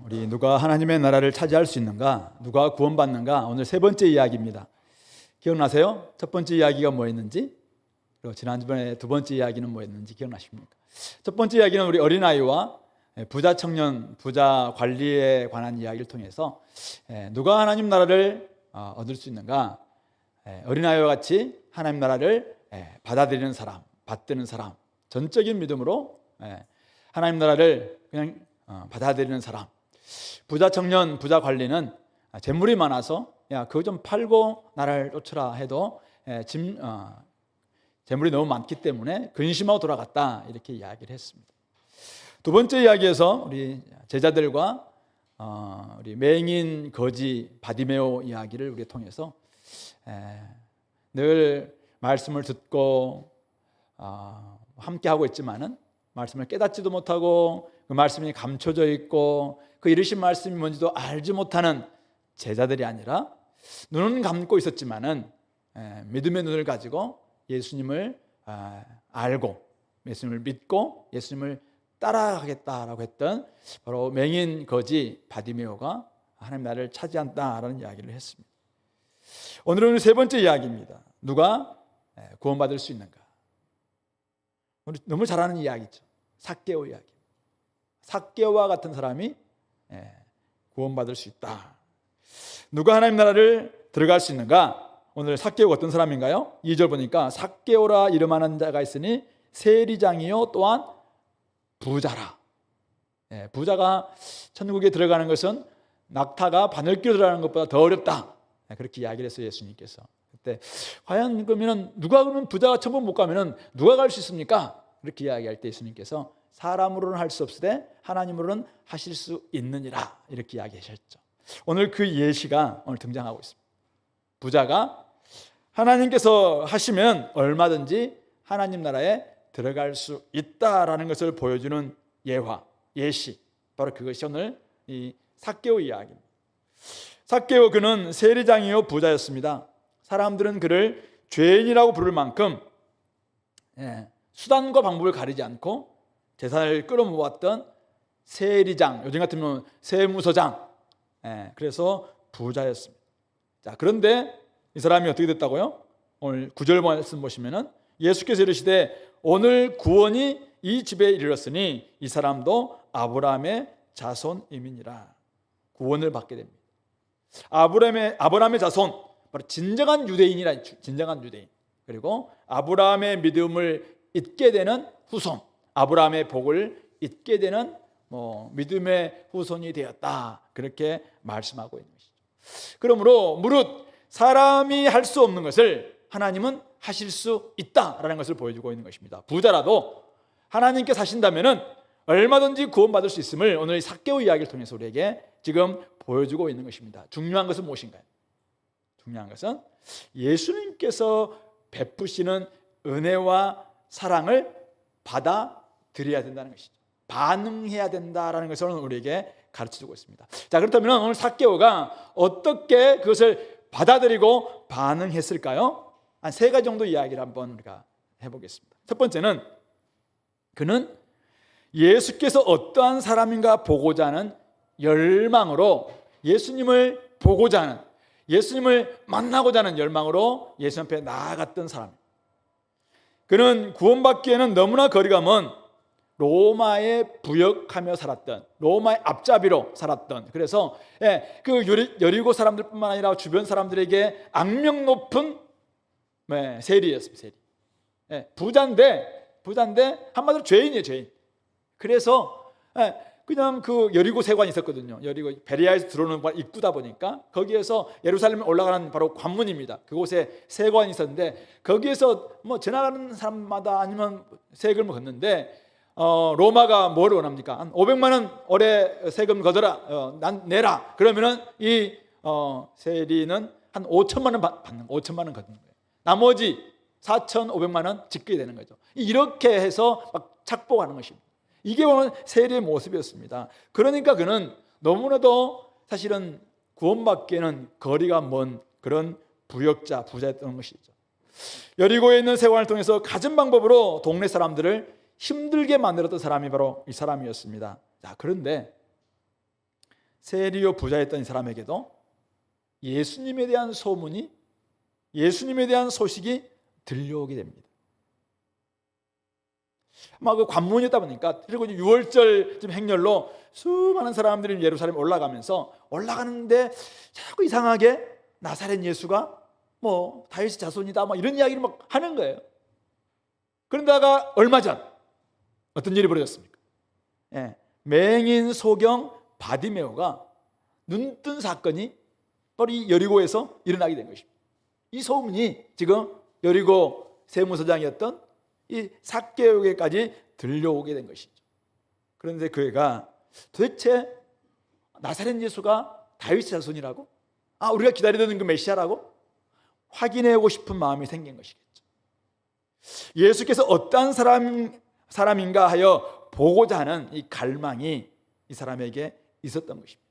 우리 누가 하나님의 나라를 차지할 수 있는가? 누가 구원받는가? 오늘 세 번째 이야기입니다. 기억나세요? 첫 번째 이야기가 뭐였는지? 그리고 지난주에 두 번째 이야기는 뭐였는지 기억나십니까? 첫 번째 이야기는 우리 어린아이와 부자 청년, 부자 관리에 관한 이야기를 통해서 누가 하나님 나라를 얻을 수 있는가? 어린아이와 같이 하나님 나라를 받아들이는 사람, 받드는 사람, 전적인 믿음으로 하나님 나라를 그냥 받아들이는 사람. 부자 청년, 부자 관리는 재물이 많아서 야 그거 좀 팔고 나라를 쫓으라 해도 재물이 너무 많기 때문에 근심하고 돌아갔다, 이렇게 이야기를 했습니다. 두 번째 이야기에서 우리 제자들과 우리 맹인 거지 바디메오 이야기를 우리 통해서 늘 말씀을 듣고 함께 하고 있지만은 말씀을 깨닫지도 못하고 그 말씀이 감춰져 있고 그 이르신 말씀이 뭔지도 알지 못하는 제자들이 아니라 눈은 감고 있었지만은 믿음의 눈을 가지고 예수님을 알고 예수님을 믿고 예수님을 따라가겠다라고 했던 바로 맹인 거지 바디메오가 하나님 나라를 차지한다라는 이야기를 했습니다. 오늘은 세 번째 이야기입니다. 누가 구원받을 수 있는가? 우리 너무 잘 아는 이야기죠. 삭개오 이야기. 삭개오와 같은 사람이 구원받을 수 있다. 누가 하나님 나라를 들어갈 수 있는가? 오늘 삭개오가 어떤 사람인가요? 2절 보니까 삭개오라 이름하는 자가 있으니 세리장이요 또한 부자라. 부자가 천국에 들어가는 것은 낙타가 바늘귀로 들어가는 것보다 더 어렵다. 그렇게 이야기를 했어요, 예수님께서. 그때 과연 그러면 누가 그러면 부자가 천국 못 가면은 누가 갈 수 있습니까? 그렇게 이야기할 때 예수님께서 사람으로는 할 수 없으되 하나님으로는 하실 수 있느니라, 이렇게 이야기하셨죠. 오늘 그 예시가 오늘 등장하고 있습니다. 부자가 하나님께서 하시면 얼마든지 하나님 나라에 들어갈 수 있다라는 것을 보여주는 예화, 예시, 바로 그것이 오늘 이 삭개오 이야기입니다. 삭개오 그는 세리장이요 부자였습니다. 사람들은 그를 죄인이라고 부를 만큼 수단과 방법을 가리지 않고 재산을 끌어모았던 세리장, 요즘 같으면 세무서장, 그래서 부자였습니다. 자, 그런데 이 사람이 어떻게 됐다고요? 오늘 9절 말씀 보시면은 예수께서 이르시되 오늘 구원이 이 집에 이르렀으니 이 사람도 아브라함의 자손임이니라. 구원을 받게 됩니다. 아브라함의 자손, 바로 진정한 유대인이라, 진정한 유대인. 그리고 아브라함의 믿음을 잊게 되는 후손, 아브라함의 복을 잊게 되는 믿음의 후손이 되었다, 그렇게 말씀하고 있는 것이죠. 그러므로 무릇 사람이 할 수 없는 것을 하나님은 하실 수 있다라는 것을 보여주고 있는 것입니다. 부자라도 하나님께서 하신다면은 얼마든지 구원받을 수 있음을 오늘 이 삭개오 이야기를 통해서 우리에게 지금 보여주고 있는 것입니다. 중요한 것은 무엇인가요? 중요한 것은 예수님께서 베푸시는 은혜와 사랑을 받아들여야 된다는 것이죠. 반응해야 된다라는 것을 우리에게 가르쳐주고 있습니다. 자, 그렇다면 오늘 삭개오가 어떻게 그것을 받아들이고 반응했을까요? 한 세 가지 정도 이야기를 한번 우리가 해보겠습니다. 첫 번째는 그는 예수께서 어떠한 사람인가 보고자 하는 열망으로, 예수님을 보고자 하는, 예수님을 만나고자 하는 열망으로 예수 앞에 나아갔던 사람입니다. 그는 구원받기에는 너무나 거리가 먼 로마에 부역하며 살았던, 로마의 앞잡이로 살았던, 그래서 그 여리고 사람들뿐만 아니라 주변 사람들에게 악명 높은 세리였습니다. 세리. 부자인데 한마디로 죄인이에요, 죄인. 그래서 그냥 그 여리고 세관이 있었거든요. 여리고 베레아에서 들어오는 입구다 보니까 거기에서 예루살렘에 올라가는 바로 관문입니다. 그곳에 세관이 있었는데 거기에서 지나가는 사람마다 아니면 세금을 걷는데 로마가 뭘 원합니까? 한 500만 원 올해 세금 걷어라, 난 내라. 그러면은 이 세리는 한 5천만 원 받는, 5천만 원 걷는 거예요. 나머지 4,500만 원 짓게 되는 거죠. 이렇게 해서 막 착복하는 것입니다. 이게 오늘 세리의 모습이었습니다. 그러니까 그는 너무나도 사실은 구원받기에는 거리가 먼 그런 부역자, 부자였던 것이죠. 여리고에 있는 세관을 통해서 가진 방법으로 동네 사람들을 힘들게 만들었던 사람이 바로 이 사람이었습니다. 자, 그런데 세리요 부자였던 이 사람에게도 예수님에 대한 소문이, 예수님에 대한 소식이 들려오게 됩니다. 아마 그 관문이었다 보니까, 그리고 6월절 행렬로 수많은 사람들이 예루살렘에 올라가면서, 올라가는데 자꾸 이상하게 나사렛 예수가 뭐 다윗의 자손이다 뭐 이런 이야기를 막 하는 거예요. 그런다가 얼마 전 어떤 일이 벌어졌습니까? 맹인 소경 바디메오가 눈뜬 사건이 바로 이 여리고에서 일어나게 된 것입니다. 이 소문이 지금 여리고 세무서장이었던 이 삭개오에게까지 들려오게 된 것이죠. 그런데 그 애가 도대체 나사렛 예수가 다윗의 자손이라고? 우리가 기다리던 그 메시아라고? 확인하고 싶은 마음이 생긴 것이겠죠. 예수께서 어떠한 사람인가 하여 보고자 하는 이 갈망이 이 사람에게 있었던 것입니다.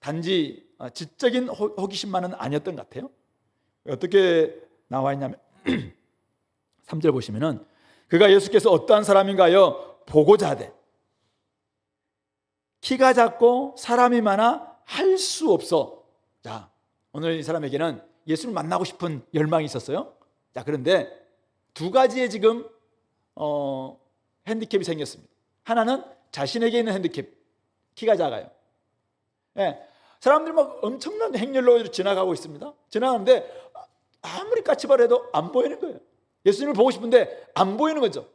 단지 지적인 호기심만은 아니었던 것 같아요. 어떻게 나와 있냐면 3절 보시면은, 그가 예수께서 어떠한 사람인가 하여 보고자 하되 키가 작고 사람이 많아 할 수 없어. 자, 오늘 이 사람에게는 예수를 만나고 싶은 열망이 있었어요. 자, 그런데 두 가지의 지금 핸디캡이 생겼습니다. 하나는 자신에게 있는 핸디캡, 키가 작아요. 사람들이 막 엄청난 행렬로 지나가고 있습니다. 지나가는데 아무리 까치발해도 안 보이는 거예요. 예수님을 보고 싶은데 안 보이는 거죠.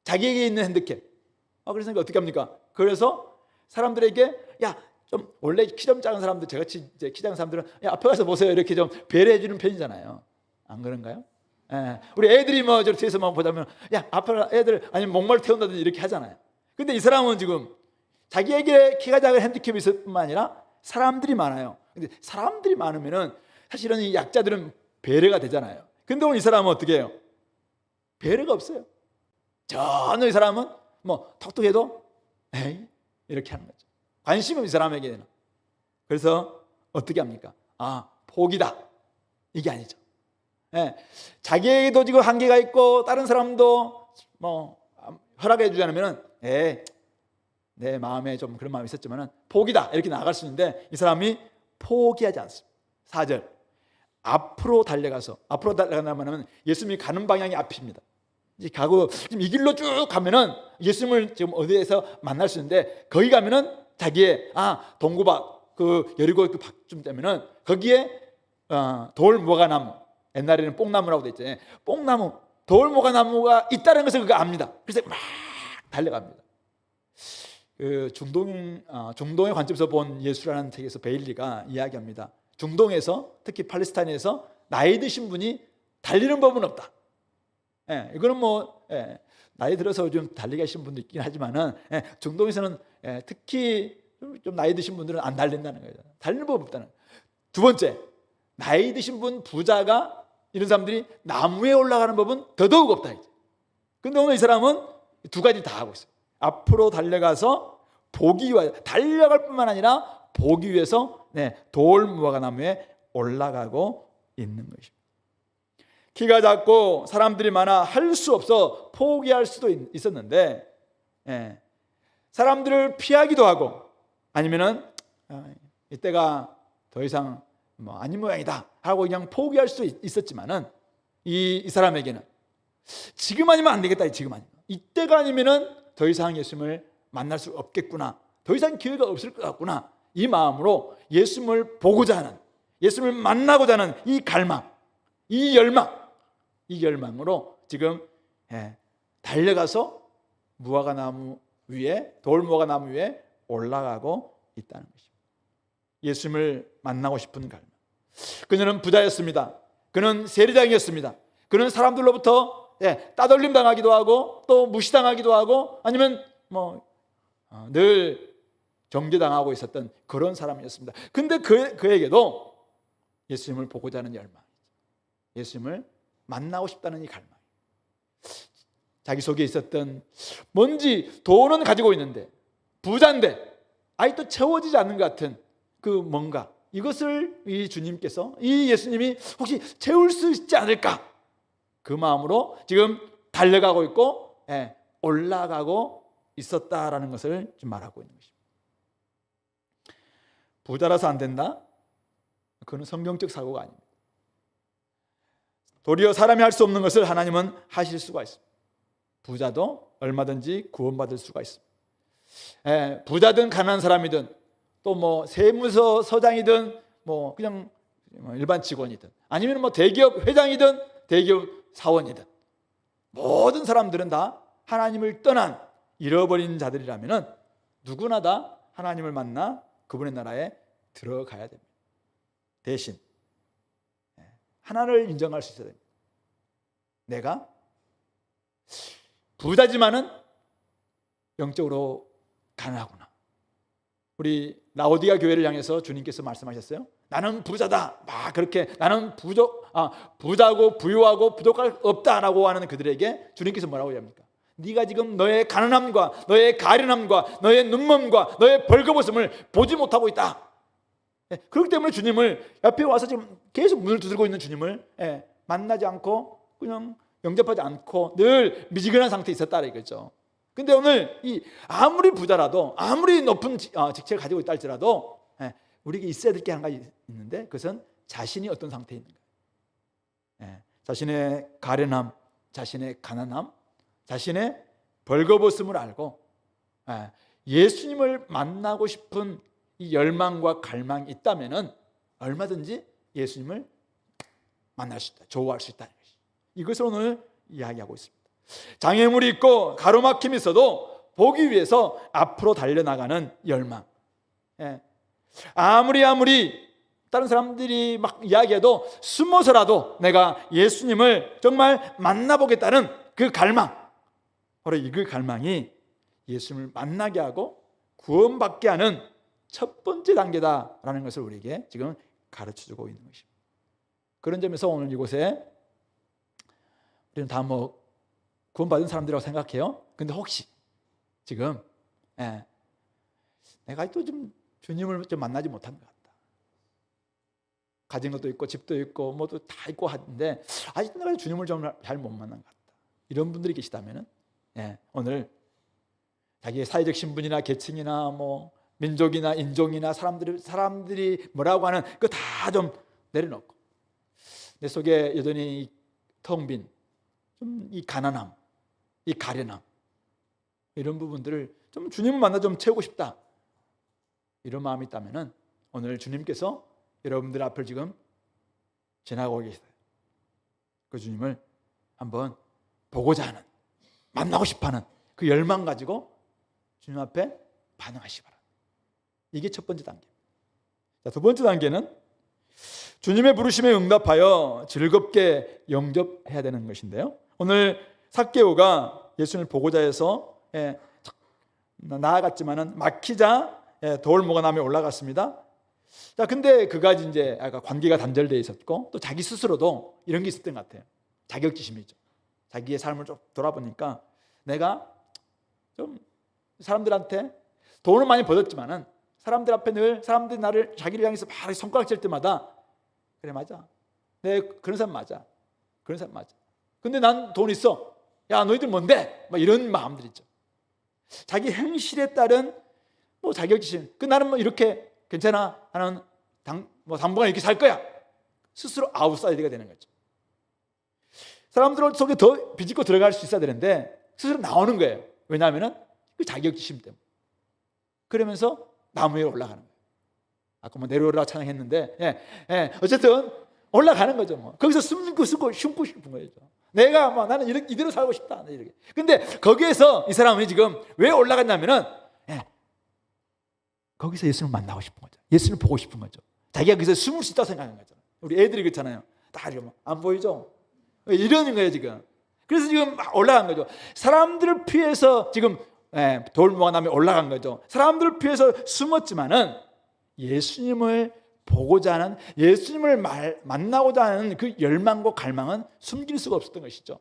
자기에게 있는 핸디캡. 그래서 어떻게 합니까? 그래서 사람들에게, 좀 원래 키 좀 작은 사람들, 저같이 이제 키 작은 사람들은 앞에 가서 보세요, 이렇게 좀 배려해 주는 편이잖아요. 안 그런가요? 우리 애들이 뭐 저 뒤에서만 보자면 앞에 애들 아니면 목마를 태운다든지 이렇게 하잖아요. 근데 이 사람은 지금 자기에게 키가 작은 핸디캡이 있을 뿐만 아니라 사람들이 많아요. 근데 사람들이 많으면은 사실은 이 약자들은 배려가 되잖아요. 근데 오늘 이 사람은 어떻게 해요? 배려가 없어요. 전혀 이 사람은 뭐 톡톡해도 에이 이렇게 하는 거죠. 관심이 없는 이 사람에게는. 그래서 어떻게 합니까? 포기다, 이게 아니죠. 자기에게도 지금 한계가 있고 다른 사람도 뭐 허락해 주지 않으면 내 마음에 좀 그런 마음이 있었지만 포기다 이렇게 나아갈 수 있는데, 이 사람이 포기하지 않습니다. 4절, 앞으로 달려가면 예수님이 가는 방향이 앞입니다. 가고 지금 이 길로 쭉 가면은 예수님을 지금 어디에서 만날 수 있는데, 거기 가면은 자기의 동구박 그 여리고 그 박쯤 되면은 거기에 돌무화과나무, 옛날에는 뽕나무라고 돼 있잖아요. 뽕나무, 돌무화과나무가 있다는 것을 그가 압니다. 그래서 막 달려갑니다. 그 중동의 관점에서 본 예수라는 책에서 베일리가 이야기합니다. 중동에서, 특히 팔레스타인에서 나이 드신 분이 달리는 법은 없다. 이거는 뭐 나이 들어서 좀 달리기 하시는 분도 있긴 하지만은 중동에서는 특히 좀 나이 드신 분들은 안 달린다는 거예요. 달리는 법이 없다는 거예요. 두 번째, 나이 드신 분, 부자가 이런 사람들이 나무에 올라가는 법은 더더욱 없다. 근데 오늘 이 사람은 두 가지 다 하고 있어요. 앞으로 달려가서 보기 위해, 달려갈 뿐만 아니라 보기 위해서 돌무화과나무에 올라가고 있는 것입니다. 키가 작고 사람들이 많아 할 수 없어 포기할 수도 있었는데, 사람들을 피하기도 하고, 아니면은 이때가 더 이상 뭐 아닌 모양이다 하고 그냥 포기할 수도 있었지만은, 이 사람에게는 지금 아니면 안 되겠다. 지금 아니면, 이때가 아니면은 더 이상 예수님을 만날 수 없겠구나, 더 이상 기회가 없을 것 같구나, 이 마음으로 예수님을 보고자 하는, 예수님을 만나고자 하는 이 갈망, 이 열망으로 지금 달려가서 무화과나무 위에, 돌무화과나무 위에 올라가고 있다는 것입니다. 예수님을 만나고 싶은 갈망. 그녀는 부자였습니다. 그는 세리장이었습니다. 그는 사람들로부터 따돌림 당하기도 하고 또 무시당하기도 하고 아니면 뭐 늘 정죄당하고 있었던 그런 사람이었습니다. 근데 그에게도 예수님을 보고자 하는 열망, 예수님을 만나고 싶다는 이 갈망, 자기 속에 있었던 뭔지 돈은 가지고 있는데 부자인데 아직도 채워지지 않는 것 같은 그 뭔가, 이것을 이 주님께서, 이 예수님이 혹시 채울 수 있지 않을까, 그 마음으로 지금 달려가고 있고 올라가고 있었다라는 것을 좀 말하고 있는 것입니다. 부자라서 안 된다? 그건 성경적 사고가 아닙니다. 도리어 사람이 할 수 없는 것을 하나님은 하실 수가 있습니다. 부자도 얼마든지 구원받을 수가 있습니다. 부자든 가난한 사람이든 또 뭐 세무서장이든 뭐 그냥 일반 직원이든 아니면 뭐 대기업 회장이든 대기업 사원이든 모든 사람들은 다 하나님을 떠난 잃어버린 자들이라면 누구나 다 하나님을 만나 그분의 나라에 들어가야 됩니다. 대신 하나를 인정할 수 있어야 됩니다. 내가 부자지만은 영적으로 가난하구나. 우리 라오디가 교회를 향해서 주님께서 말씀하셨어요. 나는 부자다. 막 그렇게 나는 부자고 부유하고 부족할 없다라고 하는 그들에게 주님께서 뭐라고 합니까? 네가 지금 너의 가난함과 너의 가련함과 너의 눈먼과 너의 벌거벗음을 보지 못하고 있다. 그렇기 때문에 주님을 옆에 와서 지금 계속 문을 두드리고 있는 주님을 만나지 않고 그냥 영접하지 않고 늘 미지근한 상태에 있었다 이거죠. 근데 오늘 아무리 부자라도 아무리 높은 직책을 가지고 있다 할지라도 우리에게 있어야 될 게 한 가지 있는데 그것은 자신이 어떤 상태에 있는가. 자신의 가련함, 자신의 가난함, 자신의 벌거벗음을 알고 예수님을 만나고 싶은 이 열망과 갈망이 있다면은 얼마든지 예수님을 만날 수 있다, 좋아할 수 있다는 것이. 이것을 오늘 이야기하고 있습니다. 장애물이 있고 가로막힘이 있어도 보기 위해서 앞으로 달려나가는 열망. 아무리 다른 사람들이 막 이야기해도 숨어서라도 내가 예수님을 정말 만나보겠다는 그 갈망, 바로 이 그 갈망이 예수님을 만나게 하고 구원받게 하는 첫 번째 단계다라는 것을 우리에게 지금 가르쳐주고 있는 것입니다. 그런 점에서 오늘 이곳에 우리는 다 뭐 구원받은 사람들이라고 생각해요. 근데 혹시 지금 내가 또 좀 주님을 좀 만나지 못한 것 같다. 가진 것도 있고 집도 있고 뭐도 다 있고 하는데 아직도 내가 주님을 좀 잘 못 만난 것 같다. 이런 분들이 계시다면 오늘 자기의 사회적 신분이나 계층이나 뭐 민족이나 인종이나 사람들이 뭐라고 하는 그거 다 좀 내려놓고 내 속에 여전히 텅 빈 좀 이 가난함, 이 가련함 이런 부분들을 좀 주님을 만나 좀 채우고 싶다. 이런 마음이 있다면은 오늘 주님께서 여러분들 앞을 지금 지나가고 계세요. 그 주님을 한번 보고자 하는, 만나고 싶어하는 그 열망 가지고 주님 앞에 반응하시기 바랍니다. 이게 첫 번째 단계. 자, 두 번째 단계는 주님의 부르심에 응답하여 즐겁게 영접해야 되는 것인데요. 오늘 삭개오가 예수님을 보고자 해서 나아갔지만은 막히자 돌무화나무에 올라갔습니다. 자, 근데 그가 이제 아까 관계가 단절되어 있었고 또 자기 스스로도 이런 게 있었던 것 같아요. 자격지심이죠. 자기의 삶을 좀 돌아보니까 내가 좀 사람들한테 돈을 많이 벌었지만은 사람들 앞에 늘 사람들이 나를 자기를 향해서 막 손가락질 때마다 그래 맞아. 내 그런 사람 맞아. 그런 사람 맞아. 근데 난 돈 있어. 야 너희들 뭔데? 막 이런 마음들 있죠. 자기 행실에 따른 뭐 자격지심. 그 나는 뭐 이렇게 괜찮아. 나는 당분간 이렇게 살 거야. 스스로 아웃사이드가 되는 거죠. 사람들 속에 더 비집고 들어갈 수 있어야 되는데 스스로 나오는 거예요. 왜냐하면은 그 자격지심 때문에. 그러면서 나무 위에 올라가는 거예요. 아까 뭐 내려오라 찬양했는데, 어쨌든 올라가는 거죠. 뭐 거기서 숨고 숨고 싶은 거죠. 내가 뭐 나는 이대로 살고 싶다. 이렇게. 근데 거기에서 이 사람이 지금 왜 올라갔냐면은, 거기서 예수님을 만나고 싶은 거죠. 예수님을 보고 싶은 거죠. 자기가 거기서 숨을 수 있다고 생각하는 거죠. 우리 애들이 그렇잖아요. 다 이러면 안 보이죠? 이러는 거예요 지금. 그래서 지금 막 올라간 거죠. 사람들을 피해서 지금 돌무화나무에 올라간 거죠. 사람들을 피해서 숨었지만은 예수님을 보고자 하는, 예수님을 만나고자 하는 그 열망과 갈망은 숨길 수가 없었던 것이죠.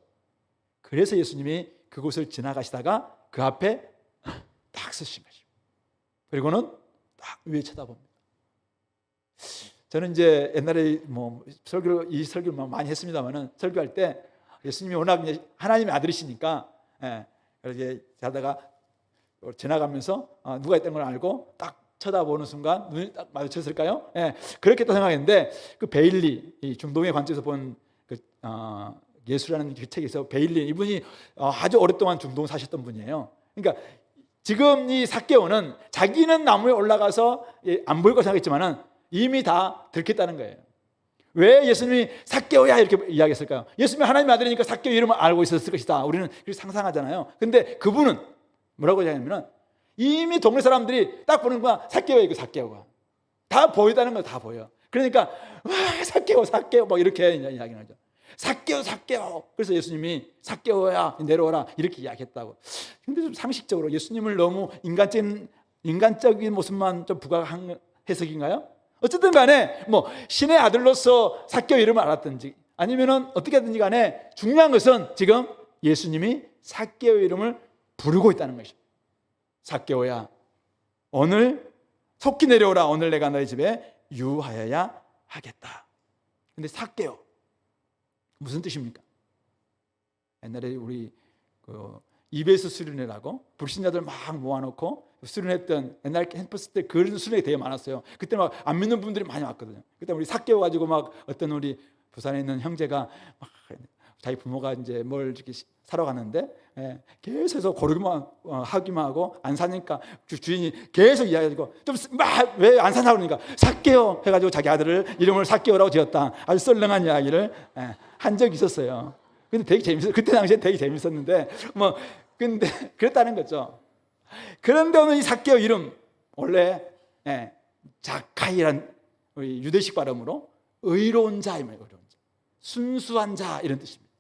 그래서 예수님이 그곳을 지나가시다가 그 앞에 딱 서신 것이죠. 그리고는 딱 위에 쳐다봅니다. 저는 이제 옛날에 뭐 이 설교를 많이 했습니다만은 설교할 때 예수님이 워낙 하나님의 아들이시니까 그래서 이제 자다가 지나가면서 누가 있던 걸 알고 딱 쳐다보는 순간 눈이 딱 마주쳤을까요? 예, 그렇게 또 생각했는데 그 베일리, 이 중동의 관점에서 본 그, 예수라는 그 책에서 베일리 이분이 아주 오랫동안 중동 사셨던 분이에요. 그러니까 지금 이 삭개오는 자기는 나무에 올라가서 안 보일 거 생각했지만은 이미 다 들켰다는 거예요. 왜 예수님이 삭개오야 이렇게 이야기했을까요? 예수님이 하나님의 아들이니까 삭개오 이름을 알고 있었을 것이다. 우리는 그렇게 상상하잖아요. 근데 그분은 뭐라고 얘기하냐면 이미 동네 사람들이 딱 보는 거야. 삭개오야 이거 삭개오가. 다 보이다는 거 다 보여. 그러니까 와 삭개오 삭개오 뭐 이렇게 이야기를 하죠. 삭개오 삭개오. 그래서 예수님이 삭개오야 내려오라 이렇게 이야기했다고. 근데 좀 상식적으로 예수님을 너무 인간적인 모습만 좀 부각한 해석인가요? 어쨌든 간에 뭐 신의 아들로서 삭개오 이름을 알았든지 아니면은 어떻게 하든지 간에 중요한 것은 지금 예수님이 삭개오 이름을 부르고 있다는 것이죠. 삭개오야 오늘 속히 내려오라. 오늘 내가 너희 집에 유하여야 하겠다. 근데 삭개오 무슨 뜻입니까? 옛날에 우리 EBS 수련회라고 불신자들 막 모아놓고 수련했던 옛날 캠퍼스 때 그런 수련회 되게 많았어요. 그때 막 안 믿는 분들이 많이 왔거든요. 그때 우리 삭개오 가지고 막 어떤 우리 부산에 있는 형제가 막 자기 부모가 이제 뭘 이렇게 사러 갔는데 계속해서 고르기만 하기만 하고 안 사니까 주인이 계속 이야기하고 좀 막 왜 안 사냐고 그러니까 삭개오 해가지고 자기 아들을 이름을 삭개오라고 지었다. 아주 썰렁한 이야기를 한 적이 있었어요. 근데 되게 재밌었어요. 그때 당시에 되게 재밌었는데 뭐 근데 그랬다는 거죠. 그런데 오늘 이 삭개오 이름 원래 자카이란 유대식 발음으로 의로운 자, 의로운 자, 순수한 자 이런 뜻입니다.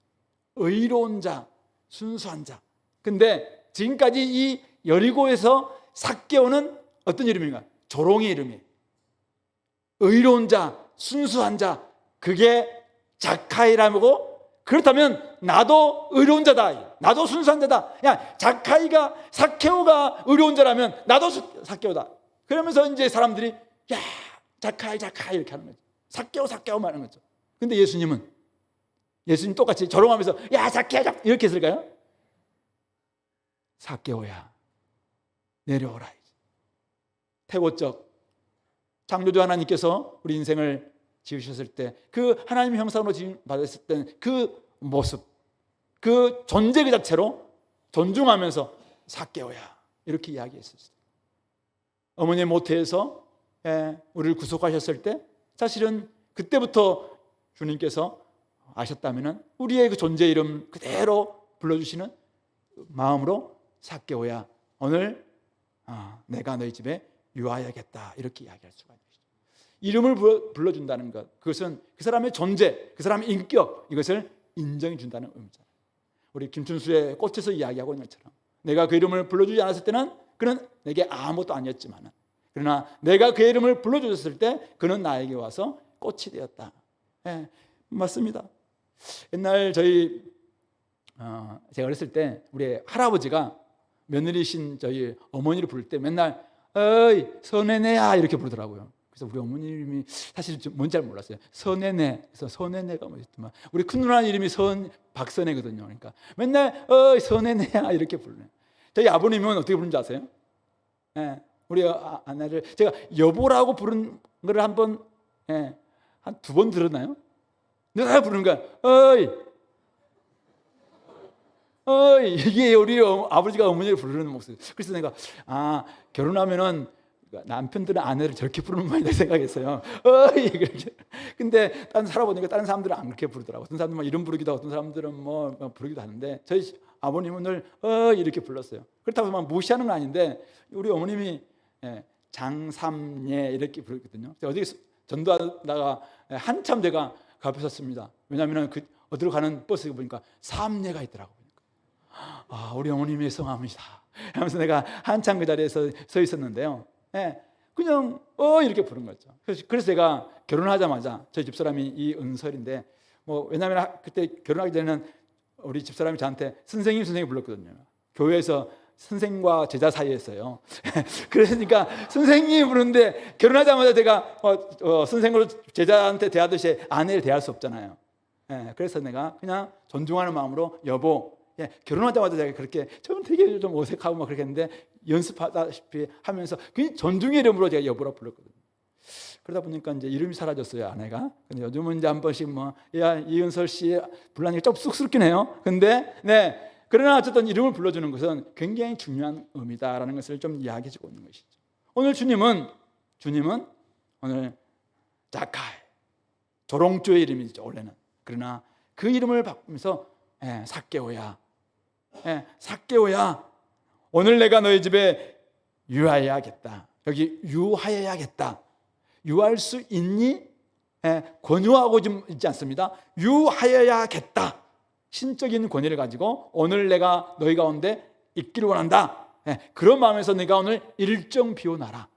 의로운 자, 순수한 자. 근데 지금까지 이 여리고에서 삭개오는 어떤 이름인가? 조롱의 이름이에요. 의로운 자, 순수한 자, 그게 자카이라고. 그렇다면 나도 의로운 자다. 나도 순수한 자다. 야, 자카이가 삭개오가 의로운 자라면 나도 삭개오다. 그러면서 이제 사람들이 야, 자카이 이렇게 하는 거죠. 삭개오만 하는 거죠. 근데 예수님 똑같이 조롱하면서 야, 삭개오 이렇게 했을까요? 삭개오야 내려오라. 태고적 창조주 하나님께서 우리 인생을 지으셨을 때 그 하나님의 형상으로 받았을 때 그 모습, 그 존재 그 자체로 존중하면서 삭개오야 이렇게 이야기했었어요. 어머니의 모태에서 우리를 구속하셨을 때 사실은 그때부터 주님께서 아셨다면 우리의 그 존재 이름 그대로 불러주시는 마음으로 삭개오야 오늘 내가 너희 집에 유하여야겠다 이렇게 이야기할 수가 있습니다. 이름을 불러준다는 것, 그것은 그 사람의 존재, 그 사람의 인격, 이것을 인정해 준다는 의미잖아요. 우리 김춘수의 꽃에서 이야기하고 있는 것처럼 내가 그 이름을 불러주지 않았을 때는 그는 내게 아무것도 아니었지만 그러나 내가 그 이름을 불러주셨을 때 그는 나에게 와서 꽃이 되었다. 맞습니다. 옛날 저희 제가 어렸을 때 우리 할아버지가 며느리신 저희 어머니를 부를 때 맨날 어이 선애네야 이렇게 부르더라고요. 그래서 우리 어머님이 사실 뭔지 잘 몰랐어요. 선애네. 그래서 선애네가 뭐였더만 우리 큰 누나 이름이 박선애거든요. 그러니까 맨날 선애네야 이렇게 부르네요. 저희 아버님은 어떻게 부르는지 아세요? 우리 아내를 제가 여보라고 부른 거를 한 두 번 들었나요? 내가 부르는 거야. 어이 이게 우리 아버지가 어머니를 부르는 목소리. 그래서 내가 결혼하면은 남편들은 아내를 저렇게 부르는 모양이다 생각했어요. 그렇게. 근데 다른 살아보니까 다른 사람들은 안 그렇게 부르더라고. 어떤 사람들은 이름 부르기도 하고 어떤 사람들은 뭐 부르기도 하는데 저희 아버님은 늘 이렇게 불렀어요. 그렇다고 막 무시하는 건 아닌데 우리 어머님이 장삼예 이렇게 부르거든요. 어디 전도하다가 한참 제가 그 앞에 섰습니다. 왜냐하면 그 어디로 가는 버스에 보니까 삼예가 있더라고요. 우리 어머님의 성함이다 하면서 내가 한참 그 자리에서 서 있었는데요. 그냥 이렇게 부른 거죠. 그래서 제가 결혼하자마자 저희 집사람이 이은설인데 왜냐하면 그때 결혼하기 전에는 우리 집사람이 저한테 선생님 불렀거든요. 교회에서 선생과 제자 사이였어요. 그러니까 선생님 부르는데 결혼하자마자 제가 선생으로 제자한테 대하듯이 아내를 대할 수 없잖아요. 그래서 내가 그냥 존중하는 마음으로 여보, 결혼하자마자 제가 그렇게 저는 되게 좀 어색하고 막 그렇게 했는데 연습하다시피 하면서 굉장히 존중의 이름으로 제가 여보라 불렀거든요. 그러다 보니까 이제 이름이 사라졌어요, 아내가. 근데 요즘은 이제 한 번씩 뭐, 야, 이은설 씨 불러니까 좀 쑥스럽긴 해요. 근데, 그러나 어쨌든 이름을 불러주는 것은 굉장히 중요한 의미다라는 것을 좀 이야기해주고 있는 것이죠. 오늘 주님은 오늘 자카이, 조롱조의 이름이죠, 원래는. 그러나 그 이름을 바꾸면서 삭개오야, 삭개오야, 오늘 내가 너희 집에 유하여야겠다. 여기 유하여야겠다. 유할 수 있니? 권유하고 좀 있지 않습니다. 유하여야겠다. 신적인 권위를 가지고 오늘 내가 너희 가운데 있기를 원한다. 그런 마음에서 내가 오늘 일정 비워놔라.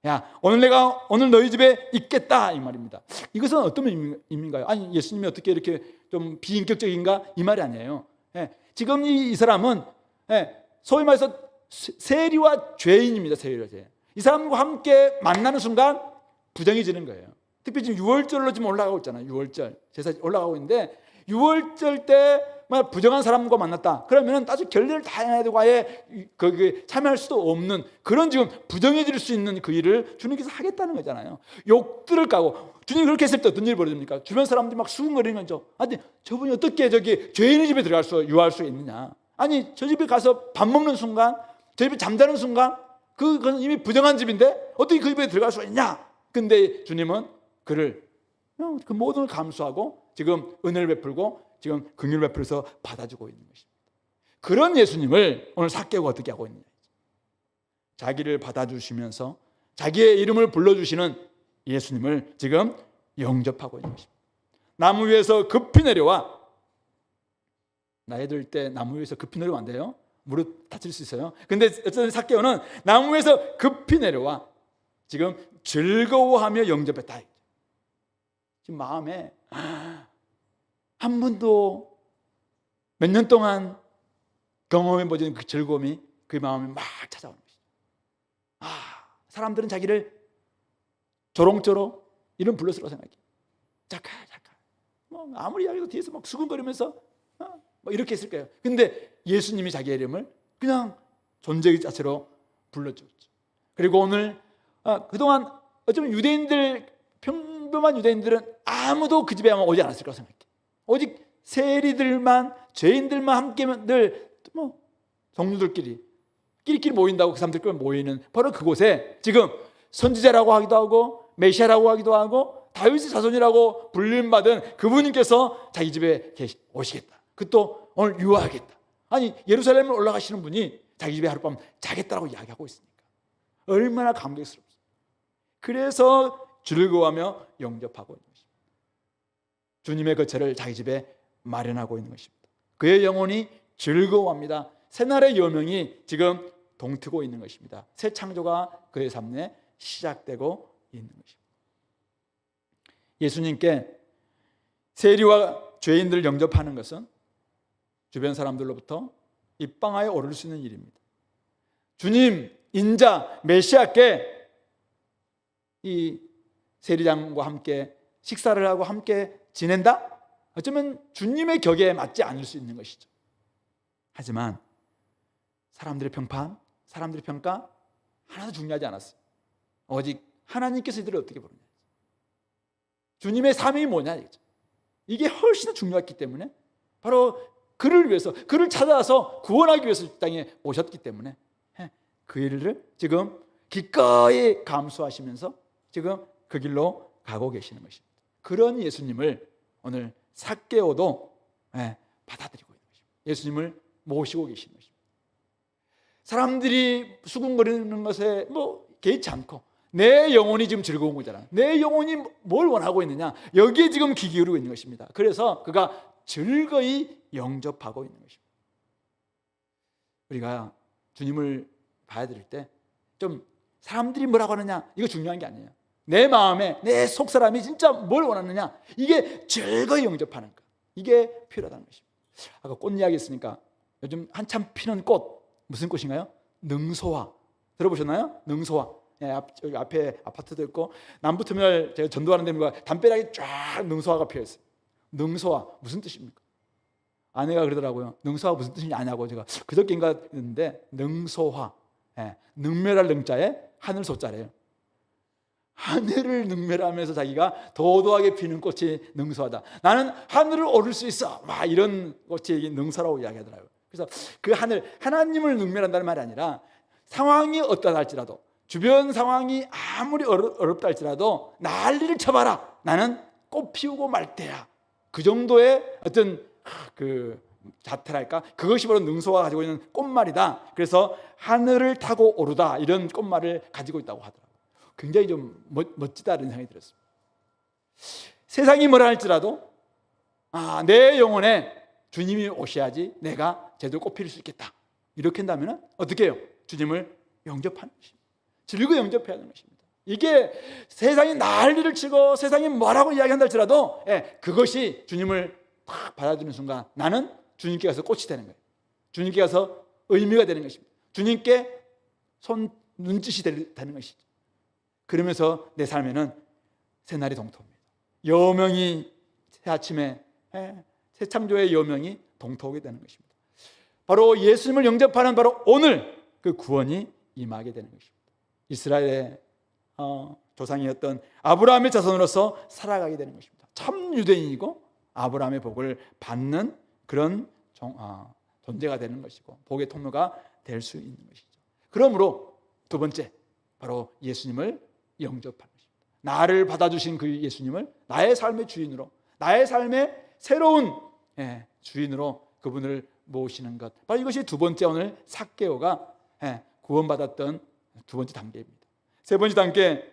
야, 오늘 너희 집에 있겠다 이 말입니다. 이것은 어떤 의미인가요? 아니, 예수님이 어떻게 이렇게 좀 비인격적인가? 이 말이 아니에요. 지금 이 사람은 소위 말해서 세리와 죄인입니다. 세리와 죄인. 이 사람과 함께 만나는 순간 부정해지는 거예요. 특히 지금 6월절로 지금 올라가고 있잖아요. 6월절 제사 올라가고 있는데 6월절 때 부정한 사람과 만났다. 그러면 아주 결례를 다 해야 되고 아예 거기에 참여할 수도 없는 그런 지금 부정해질 수 있는 그 일을 주님께서 하겠다는 거잖아요. 욕들을 까고 주님이 그렇게 했을 때 어떤 일이 벌어집니까? 주변 사람들이 막 수군거리는 거죠. 아니, 저분이 어떻게 저기 죄인의 집에 유할 수 있느냐? 아니, 저 집에 가서 밥 먹는 순간, 저 집에 잠자는 순간 그건 이미 부정한 집인데 어떻게 그 집에 들어갈 수 있냐? 근데 주님은 그를 그 모든 걸 감수하고 지금 은혜를 베풀고 지금 긍휼을 베풀어서 받아주고 있는 것입니다. 그런 예수님을 오늘 삭개오가 어떻게 하고 있느냐? 자기를 받아주시면서 자기의 이름을 불러주시는 예수님을 지금 영접하고 있는 것입니다. 나무 위에서 급히 내려와. 나이 들 때 나무 위에서 급히 내려오면 안 돼요. 무릎 다칠 수 있어요. 근데 어쨌든 삭개오는 나무 위에서 급히 내려와 지금 즐거워하며 영접했다. 지금 마음에 한 번도 몇 년 동안 경험해보지 그 즐거움이 그 마음에 막 찾아오는 것이죠. 사람들은 자기를 조롱조롱 이런 불렀으라고 생각해요. 작가 뭐 아무리 이야기해도 뒤에서 막 수근거리면서 뭐 이렇게 했을 거예요. 근데 예수님이 자기 이름을 그냥 존재의 자체로 불러줬죠. 그리고 오늘 그동안 어쩌면 평범한 유대인들은 아무도 그 집에 아마 오지 않았을 거라고 생각해요. 오직 세리들만, 죄인들만 함께 늘 성도들끼리 끼리끼리 모인다고 그 사람들끼리 모이는 바로 그곳에 지금 선지자라고 하기도 하고 메시아라고 하기도 하고 다윗의 자손이라고 불림받은 그분께서 자기 집에 오시겠다. 그 또 오늘 유하겠다. 아니, 예루살렘을 올라가시는 분이 자기 집에 하룻밤 자겠다라고 이야기하고 있으니까 얼마나 감격스럽습니까? 그래서 즐거워하며 영접하고 있는 것입니다. 주님의 거처를 자기 집에 마련하고 있는 것입니다. 그의 영혼이 즐거워합니다. 새날의 여명이 지금 동트고 있는 것입니다. 새 창조가 그의 삶에 시작되고 있는 것입니다. 예수님께 세리와 죄인들을 영접하는 것은 주변 사람들로부터 입방아에 오를 수 있는 일입니다. 주님, 인자, 메시아께 이 세리장과 함께 식사를 하고 함께 지낸다? 어쩌면 주님의 격에 맞지 않을 수 있는 것이죠. 하지만 사람들의 평판, 사람들의 평가 하나도 중요하지 않았어요. 오직 하나님께서 이들을 어떻게 보느냐, 주님의 삶이 뭐냐, 이게 훨씬 더 중요했기 때문에 바로 그를 위해서, 그를 찾아서 구원하기 위해서 이 땅에 오셨기 때문에 그 일을 지금 기꺼이 감수하시면서 지금 그 길로 가고 계시는 것입니다. 그런 예수님을 오늘 삭개오도 받아들이고 있는 것입니다. 예수님을 모시고 계시는 것입니다. 사람들이 수군거리는 것에 개의치 않고 내 영혼이 지금 즐거운 거잖아. 내 영혼이 뭘 원하고 있느냐, 여기에 지금 귀 기울이고 있는 것입니다. 그래서 그가 즐거이 영접하고 있는 것입니다. 우리가 주님을 봐야 될 때 좀 사람들이 뭐라고 하느냐 이거 중요한 게 아니에요. 내 마음에 내 속사람이 진짜 뭘 원하느냐, 이게 즐거이 영접하는 것, 이게 필요하다는 것입니다. 아까 꽃 이야기 했으니까 요즘 한참 피는 꽃, 무슨 꽃인가요? 능소화. 들어보셨나요? 능소화. 여기 앞에 아파트도 있고 남부터미널 제가 전도하는 데가 담벼락에 쫙 능소화가 피어있어요. 능소화 무슨 뜻입니까? 아내가 그러더라고요. 능소화가 무슨 뜻인지 아냐고. 제가 그저께인가 했는데 능소화, 능멸할 능자에 하늘 소자래요. 하늘을 능멸하면서 자기가 도도하게 피는 꽃이 능소하다. 나는 하늘을 오를 수 있어. 막 이런 꽃이 능소라고 이야기하더라고요. 그래서 그 하늘, 하나님을 능멸한다는 말이 아니라 상황이 어떠하다 할지라도, 주변 상황이 아무리 어렵다 할지라도 난리를 쳐봐라. 나는 꽃 피우고 말 때야. 그 정도의 어떤 그 자태랄까? 그것이 바로 능소가 가지고 있는 꽃말이다. 그래서 하늘을 타고 오르다, 이런 꽃말을 가지고 있다고 하더라고요. 굉장히 좀 멋지다는 생각이 들었습니다. 세상이 뭐라 할지라도 내 영혼에 주님이 오셔야지 내가 제대로 꽃피울 수 있겠다. 이렇게 한다면 어떻게 해요? 주님을 영접하는 것입니다. 즐거 영접해야 하는 것입니다. 이게 세상이 난리를 치고 세상이 뭐라고 이야기한다 할지라도 그것이 주님을 딱 받아주는 순간 나는 주님께 가서 꽃이 되는 거예요. 주님께 가서 의미가 되는 것입니다. 주님께 눈짓이 되는 것이죠. 그러면서 내 삶에는 새날이 동토입니다. 여명이 새 아침에 새 창조의 여명이 동토하게 되는 것입니다. 바로 예수님을 영접하는 바로 오늘 그 구원이 임하게 되는 것입니다. 이스라엘의 조상이었던 아브라함의 자손으로서 살아가게 되는 것입니다. 참 유대인이고 아브라함의 복을 받는 그런 존재가 되는 것이고 복의 통로가 될 수 있는 것이죠. 그러므로 두 번째, 바로 예수님을 영접하는 것입니다. 나를 받아주신 그 예수님을 나의 삶의 주인으로, 나의 삶의 새로운 주인으로 그분을 모시는 것, 바로 이것이 두 번째 오늘 삭개오가 구원받았던 두 번째 단계입니다. 세 번째 단계,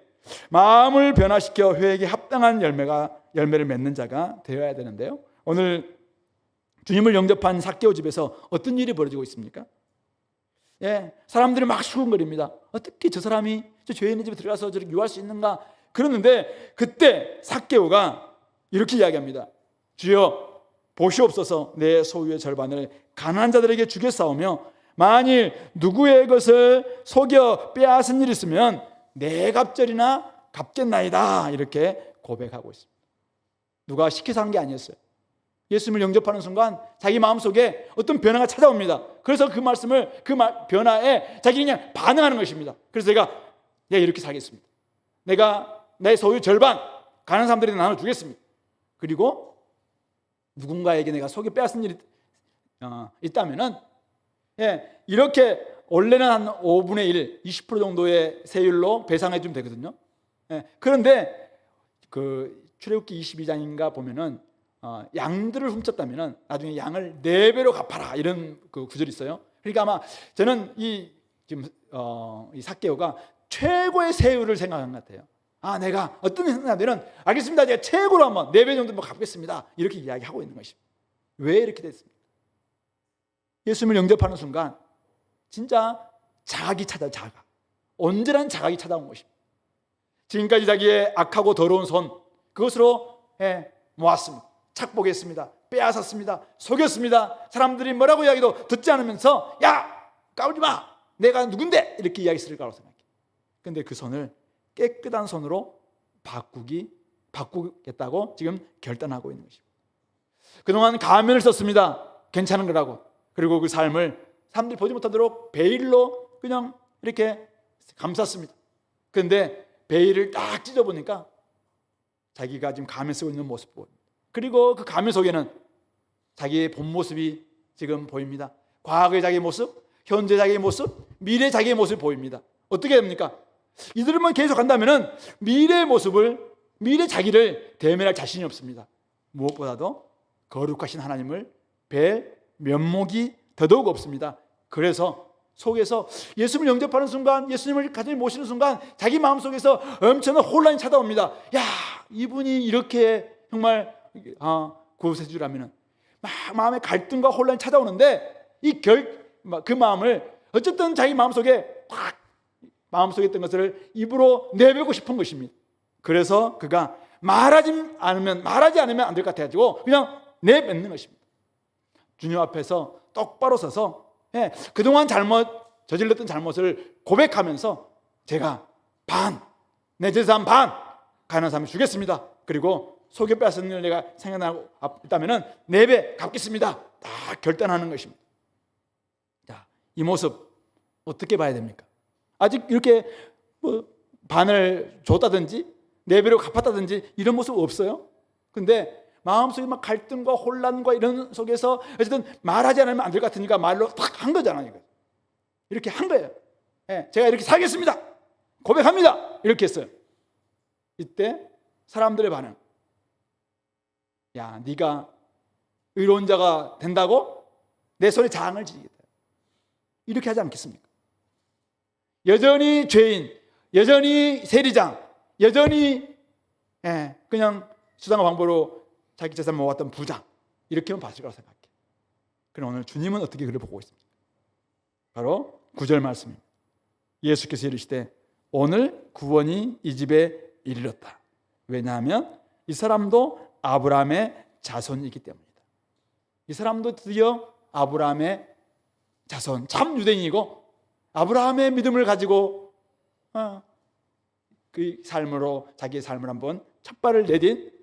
마음을 변화시켜 회개에 합당한 열매를 맺는 자가 되어야 되는데요, 오늘 주님을 영접한 삭개오 집에서 어떤 일이 벌어지고 있습니까? 사람들이 막 수군거립니다. 어떻게 저 사람이 저 죄인의 집에 들어가서 저렇게 유할 수 있는가? 그러는데 그때 삭개오가 이렇게 이야기합니다. 주여, 보시옵소서, 내 소유의 절반을 가난한 자들에게 주겠사오며 만일 누구의 것을 속여 빼앗은 일이 있으면 내 갑절이나 갚겠나이다. 이렇게 고백하고 있습니다. 누가 시켜서 한 게 아니었어요. 예수님을 영접하는 순간 자기 마음속에 어떤 변화가 찾아옵니다. 그래서 그 말씀을, 변화에 자기는 그냥 반응하는 것입니다. 그래서 내가 이렇게 살겠습니다. 내가 내 소유 절반 가난한 사람들에게 나눠주겠습니다. 그리고 누군가에게 내가 속여 빼앗은 일이 있다면은 이렇게 원래는 한 5분의 1, 20% 정도의 세율로 배상해 주면 되거든요. 그런데 그 출애굽기 22장인가 보면은 양들을 훔쳤다면은 나중에 양을 4배로 갚아라, 이런 그 구절이 있어요. 그러니까 아마 저는 이 삭개오가 최고의 세율을 생각한 것 같아요. 내가 어떤 생각하면은 알겠습니다, 제가 최고로 한번 4배 정도 갚겠습니다, 이렇게 이야기하고 있는 것입니다. 왜 이렇게 됐습니까? 예수님을 영접하는 순간 진짜 자각이 자각, 온전한 자각이 찾아온 것입니다. 지금까지 자기의 악하고 더러운 손, 그것으로 모았습니다. 착복했습니다. 빼앗았습니다. 속였습니다. 사람들이 뭐라고 이야기도 듣지 않으면서 야, 까불지 마, 내가 누군데, 이렇게 이야기했을 거라고 생각해요. 그런데 그 손을 깨끗한 손으로 바꾸겠다고 지금 결단하고 있는 것입니다. 그동안 가면을 썼습니다. 괜찮은 거라고. 그리고 그 삶을 사람들이 보지 못하도록 베일로 그냥 이렇게 감쌌습니다. 그런데 베일을 딱 찢어보니까 자기가 지금 가면 쓰고 있는 모습 보입니다. 그리고 그 가면 속에는 자기의 본 모습이 지금 보입니다. 과거의 자기의 모습, 현재 자기의 모습, 미래 자기의 모습이 보입니다. 어떻게 됩니까? 이들만 계속 한다면 미래의 모습을, 미래 자기를 대면할 자신이 없습니다. 무엇보다도 거룩하신 하나님을 뵐 면목이 더더욱 없습니다. 그래서 속에서 예수님을 영접하는 순간, 예수님을 가정에 모시는 순간 자기 마음속에서 엄청난 혼란이 찾아옵니다. 야, 이분이 이렇게 정말 구원해 주라면 마음에 갈등과 혼란이 찾아오는데 그 마음을 어쨌든 자기 마음속에 딱 마음속에 있던 것을 입으로 내뱉고 싶은 것입니다. 그래서 그가 말하지 않으면 안 될 것 같아가지고 그냥 내뱉는 것입니다. 주님 앞에서 똑바로 서서 그동안 저질렀던 잘못을 고백하면서 제가 내 재산 반 가난한 사람에 주겠습니다. 그리고 속여 빼앗은 일 내가 생각나고 있다면 4배 갚겠습니다. 딱 딱 결단하는 것입니다. 자, 이 모습 어떻게 봐야 됩니까? 아직 이렇게 반을 줬다든지 네 배로 갚았다든지 이런 모습 없어요. 근데 마음속에 막 갈등과 혼란과 이런 속에서 어쨌든 말하지 않으면 안 될 것 같으니까 말로 딱 한 거잖아요. 이렇게 한 거예요. 예, 제가 이렇게 살겠습니다. 고백합니다. 이렇게 했어요. 이때 사람들의 반응. 야, 네가 의로운 자가 된다고 내 손에 장을 지니겠다. 이렇게 하지 않겠습니까? 여전히 죄인, 여전히 세리장, 여전히 그냥 수단과 방법으로 자기 재산 모았던 부장, 이렇게만 봤을 거라고 생각해. 그럼 오늘 주님은 어떻게 그를 보고 있습니까? 바로 9절 말씀입니다. 예수께서 이르시되 오늘 구원이 이 집에 이르렀다. 왜냐하면 이 사람도 아브라함의 자손이기 때문이다. 이 사람도 드디어 아브라함의 자손, 참 유대인이고 아브라함의 믿음을 가지고 그 삶으로 자기의 삶을 한번 첫 발을 내딘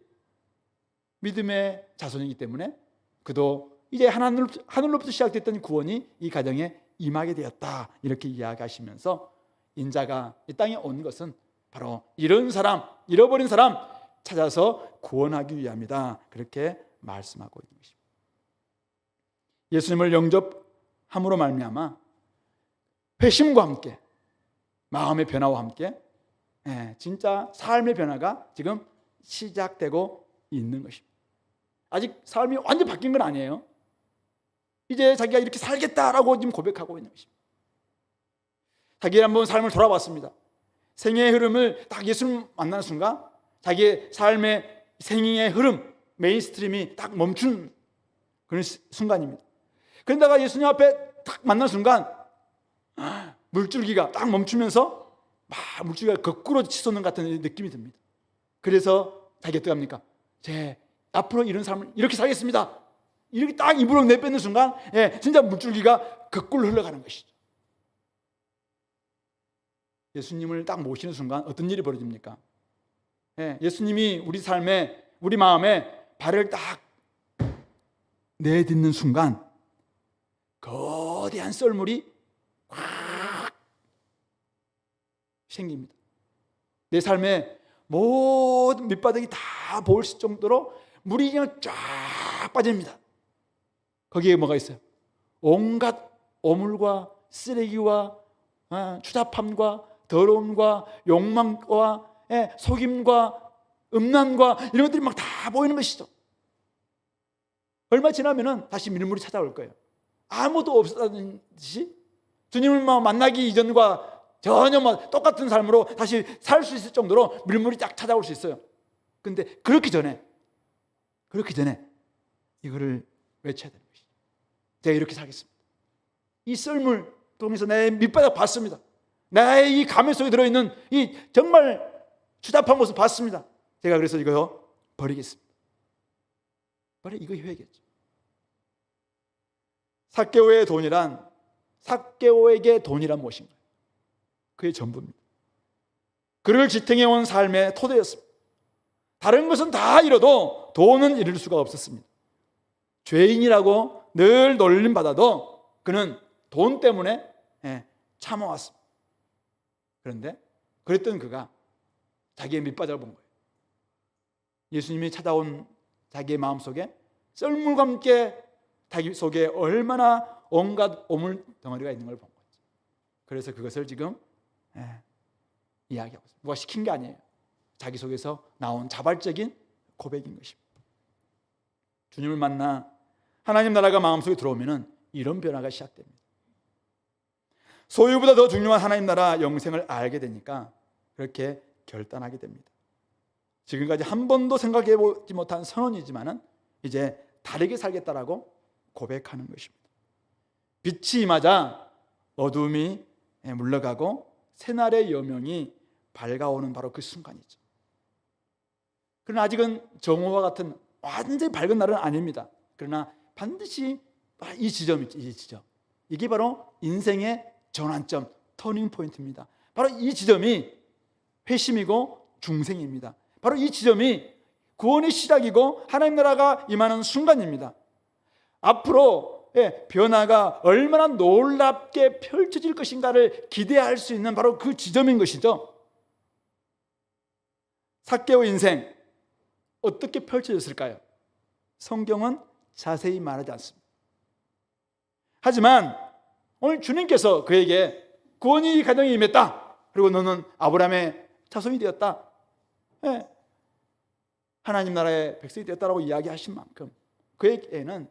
믿음의 자손이기 때문에 그도 이제 하늘로부터 시작됐던 구원이 이 가정에 임하게 되었다. 이렇게 이야기하시면서 인자가 이 땅에 온 것은 바로 이런 사람, 잃어버린 사람 찾아서 구원하기 위함이다. 그렇게 말씀하고 있는 것입니다. 예수님을 영접함으로 말미암아 회심과 함께 마음의 변화와 함께 진짜 삶의 변화가 지금 시작되고 있는 것입니다. 아직 삶이 완전 바뀐 건 아니에요. 이제 자기가 이렇게 살겠다라고 지금 고백하고 있는 것입니다. 자기가 한번 삶을 돌아봤습니다. 생애의 흐름을 딱 예수님 만나는 순간 자기의 삶의 생애의 흐름, 메인스트림이 딱 멈춘 그런 순간입니다. 그런다가 예수님 앞에 딱 만난 순간 물줄기가 딱 멈추면서 막 물줄기가 거꾸로 치솟는 같은 느낌이 듭니다. 그래서 자기가 어떻게 합니까? 제 앞으로 이런 삶을 이렇게 살겠습니다. 이렇게 딱 입으로 내뱉는 순간 진짜 물줄기가 거꾸로 흘러가는 것이죠. 예수님을 딱 모시는 순간 어떤 일이 벌어집니까? 예수님이 우리 삶에, 우리 마음에 발을 딱 내딛는 순간 거대한 썰물이 확 생깁니다. 내 삶에 모든 밑바닥이 다 보일 정도로 물이 그냥 쫙 빠집니다. 거기에 뭐가 있어요? 온갖 오물과 쓰레기와 추잡함과 더러움과 욕망과 속임과 음란과 이런 것들이 막 다 보이는 것이죠. 얼마 지나면은 다시 밀물이 찾아올 거예요. 아무도 없었다는 듯이 주님을 만나기 이전과 전혀 똑같은 삶으로 다시 살 수 있을 정도로 밀물이 딱 찾아올 수 있어요. 근데 그렇기 전에 이거를 외쳐야 되는 것이죠. 제가 이렇게 살겠습니다. 이 썰물 통해서 내 밑바닥 봤습니다. 나의 이 가면 속에 들어있는 이 정말 추잡한 것을 봤습니다. 제가 그래서 이거 버리겠습니다. 바로 이거 회개죠. 삭개오의 돈이란 삭개오에게 돈이란 무엇인가요? 그의 전부입니다. 그를 지탱해온 삶의 토대였습니다. 다른 것은 다 잃어도 돈은 잃을 수가 없었습니다. 죄인이라고 늘 놀림받아도 그는 돈 때문에 참아왔습니다. 그런데 그랬던 그가 자기의 밑바닥을 본 거예요. 예수님이 찾아온 자기의 마음속에 썰물과 함께 자기 속에 얼마나 온갖 오물 덩어리가 있는 걸 본 거죠. 그래서 그것을 지금 이야기하고 있어요. 누가 시킨 게 아니에요. 자기 속에서 나온 자발적인 고백인 것입니다. 주님을 만나 하나님 나라가 마음속에 들어오면 이런 변화가 시작됩니다. 소유보다 더 중요한 하나님 나라 영생을 알게 되니까 그렇게 결단하게 됩니다. 지금까지 한 번도 생각해 보지 못한 선언이지만은 이제 다르게 살겠다라고 고백하는 것입니다. 빛이 임하자 어둠이 물러가고 새날의 여명이 밝아오는 바로 그 순간이죠. 그러나 아직은 정오와 같은 완전히 밝은 날은 아닙니다. 그러나 반드시 이 지점이 있죠. 이 지점. 이게 바로 인생의 전환점, 터닝 포인트입니다. 바로 이 지점이 회심이고 중생입니다. 바로 이 지점이 구원의 시작이고 하나님 나라가 임하는 순간입니다. 앞으로 변화가 얼마나 놀랍게 펼쳐질 것인가를 기대할 수 있는 바로 그 지점인 것이죠. 삭개오 인생 어떻게 펼쳐졌을까요? 성경은 자세히 말하지 않습니다. 하지만 오늘 주님께서 그에게 구원이 가정에 임했다. 그리고 너는 아브라함의 자손이 되었다. 하나님 나라의 백성이 되었다라고 이야기하신 만큼 그에게는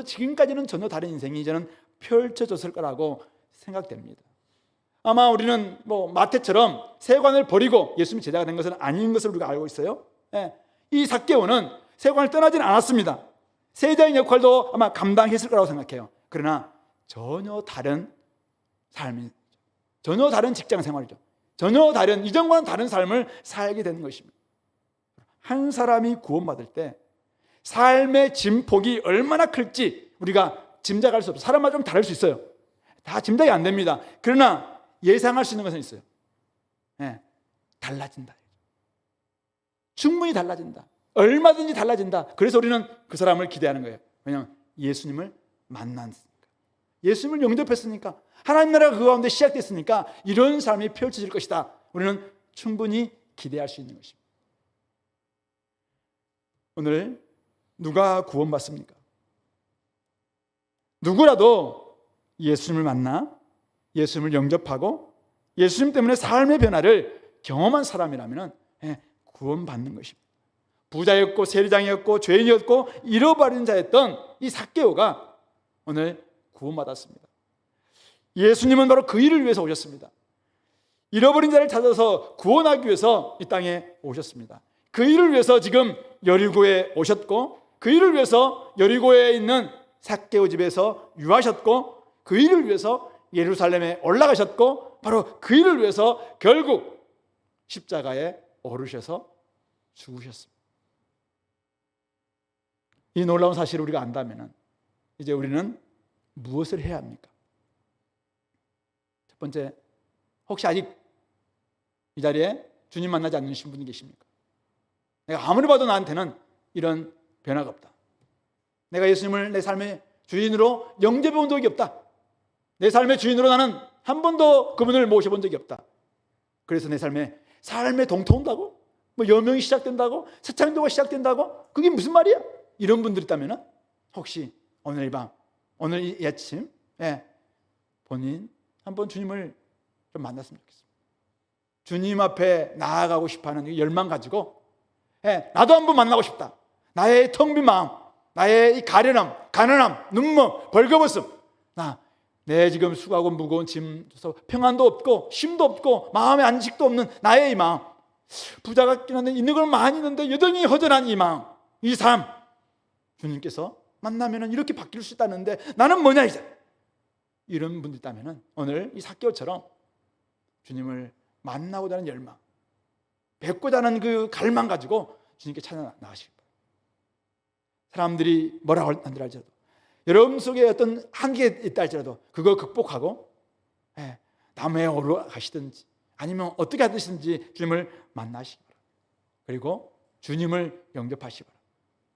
지금까지는 전혀 다른 인생이 이제는 펼쳐졌을 거라고 생각됩니다. 아마 우리는 마태처럼 세관을 버리고 예수님이 제자가 된 것은 아닌 것을 우리가 알고 있어요. 이 삭개오는 세관을 떠나지는 않았습니다. 세자의 역할도 아마 감당했을 거라고 생각해요. 그러나 전혀 다른 삶이, 전혀 다른 직장 생활이죠. 전혀 다른, 이전과는 다른 삶을 살게 되는 것입니다. 한 사람이 구원받을 때 삶의 진폭이 얼마나 클지 우리가 짐작할 수 없어요. 사람마다 좀 다를 수 있어요. 다 짐작이 안 됩니다. 그러나 예상할 수 있는 것은 있어요. 달라진다. 충분히 달라진다. 얼마든지 달라진다. 그래서 우리는 그 사람을 기대하는 거예요. 왜냐하면 예수님을 만났으니까, 예수님을 영접했으니까, 하나님 나라가 그 가운데 시작됐으니까 이런 삶이 펼쳐질 것이다. 우리는 충분히 기대할 수 있는 것입니다. 오늘 누가 구원받습니까? 누구라도 예수님을 만나 예수님을 영접하고 예수님 때문에 삶의 변화를 경험한 사람이라면 구원받는 것입니다. 부자였고 세리장이었고 죄인이었고 잃어버린 자였던 이 삭개오가 오늘 구원받았습니다. 예수님은 바로 그 일을 위해서 오셨습니다. 잃어버린 자를 찾아서 구원하기 위해서 이 땅에 오셨습니다. 그 일을 위해서 지금 여리고에 오셨고, 그 일을 위해서 여리고에 있는 삭개오 집에서 유하셨고, 그 일을 위해서 예루살렘에 올라가셨고, 바로 그 일을 위해서 결국 십자가에 오르셔서 죽으셨습니다. 이 놀라운 사실을 우리가 안다면 이제 우리는 무엇을 해야 합니까? 첫 번째, 혹시 아직 이 자리에 주님 만나지 않으신 분이 계십니까? 내가 아무리 봐도 나한테는 이런 변화가 없다. 내가 예수님을 내 삶의 주인으로 영접해 본 적이 없다. 내 삶의 주인으로 나는 한 번도 그분을 모셔본 적이 없다. 그래서 내 삶에 동터온다고? 여명이 시작된다고? 새 창조가 시작된다고? 그게 무슨 말이야? 이런 분들이 있다면 혹시 오늘 이 밤, 오늘 이 아침 본인 한번 주님을 좀 만났으면 좋겠습니다. 주님 앞에 나아가고 싶어하는 이 열망 가지고 나도 한번 만나고 싶다. 나의 텅 빈 마음, 나의 이 가련함, 가난함, 눈물, 벌거벗음, 내 지금 수고하고 무거운 짐, 평안도 없고 쉼도 없고 마음의 안식도 없는 나의 이 마음, 부자 같긴 한데 있는 건 많이 있는데 여전히 허전한 이 마음, 이 삶, 주님께서 만나면 이렇게 바뀔 수 있다는데 나는 뭐냐 이제, 이런 분들 있다면 오늘 이 삭개오처럼 주님을 만나고자 하는 열망, 뵙고자 하는 그 갈망 가지고 주님께 찾아 나가시기 바랍니다. 사람들이 뭐라고 한들 할지라도, 여러분 속에 어떤 한계가 있다 할지라도 그거 극복하고 나무에 올라가시든지 아니면 어떻게 하든지 주님을 만나시기 바랍니다. 그리고 주님을 영접하시기 바랍니다.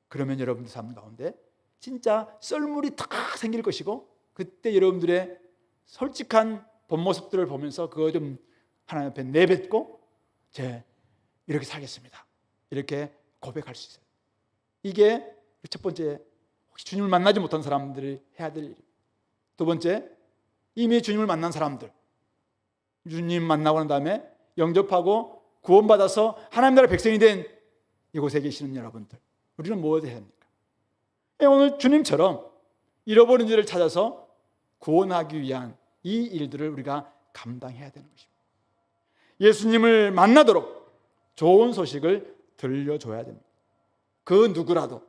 그러면 여러분들 삶 가운데 진짜 썰물이 탁 생길 것이고, 그때 여러분들의 솔직한 본 모습들을 보면서 그거 좀 하나님 앞에 내뱉고 이렇게 살겠습니다, 이렇게 고백할 수 있어요. 이게 첫 번째, 혹시 주님을 만나지 못한 사람들이 해야 될 일이에요. 두 번째, 이미 주님을 만난 사람들, 주님 만나고 난 다음에 영접하고 구원받아서 하나님 나라 백성이 된 이곳에 계시는 여러분들, 우리는 무엇을 해야 합니까? 오늘 주님처럼 잃어버린 일을 찾아서 구원하기 위한 이 일들을 우리가 감당해야 되는 것입니다. 예수님을 만나도록 좋은 소식을 들려줘야 됩니다. 그 누구라도